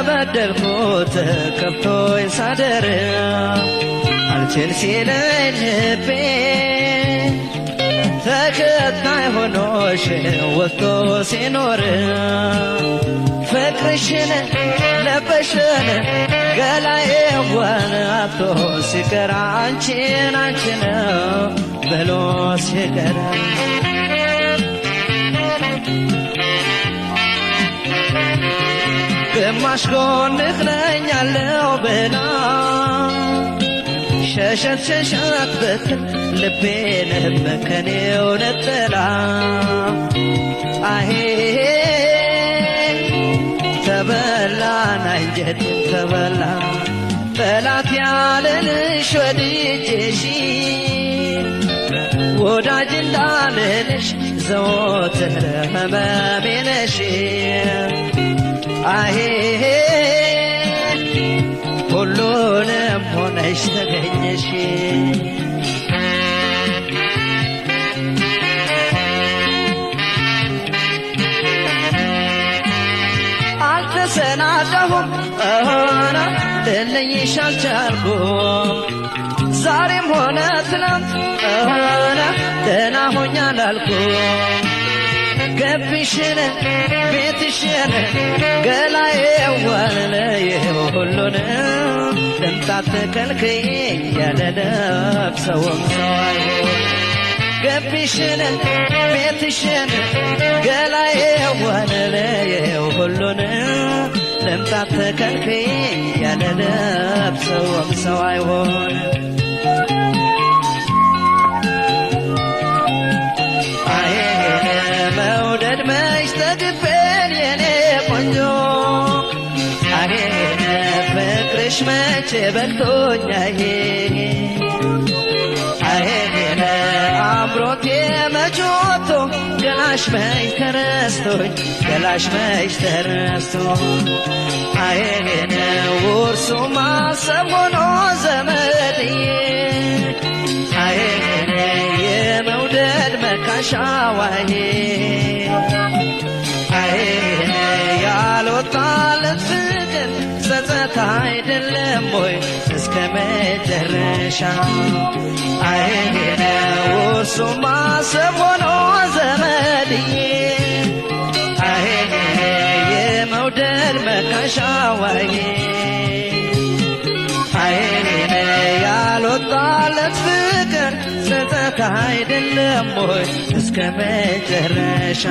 ተበደልኩት ከብቶኝ ሳደር አልችል ሲለኝ ልቤ ተከታይ ሆኖሽ ወጥቶ ሲኖር ፍቅርሽን ለበሽን ገላዬን አጥቶ ሲቀር አንቺን አንቺን ብሎ ሲቀር ግማሽ ጎንህ ነኝ ያለው ብላ ሸሸት ሸሸት ብትል ልቤን በከኔው ነጠላ አሄ ተበላን አንጀት ተበላ ጠላት ያለንሽ ወድጄሽ ወዳጅ እንዳልልሽ ዘወትር ህመሜ ነሽ አሄ ሁሉንም ሆነሽ ተገኘሽ አልተሰናዳሁም ልለይሽ አልቻልኩም ዛሬም ሆነ ትናንት ደህና ሆኜ አላልኩም ገቢሽን ቤትሽን ገላዬን ለየው ሁሉን ልምጣት ከልክዬ ያለለብሰውም ሰው አይሆን ገቢሽን ቤትሽን ገላዬን ለየው ሁሉን ልምጣት ከልክዬ ያለለብሰውም ሰው አይሆን ተግቤን የኔ ቆንጆ አሄ ፍቅርሽ መቼ በልቶኛዬ አሄ አምሮቴ መች ወጥቶ ገላሽ መች ተረስቶኝ ገላሽ መች ተረስቶ አሄ ውርሱ ማሰብ ሆኖ ዘመድዬ አሄ የመውደድ መካሻዋዬ ያልወጣለት ፍቅር ጸጸት አይደለም ወይ እስከ መጨረሻ አይሄነ ውርሱ ማሰብ ሆኖ ዘመድዬ አይሄነ የመውደድ መካሻዋዬ አይሄነ ያልወጣለት ፍቅር ጸጸት አይደለም ወይ እስከ መጨረሻ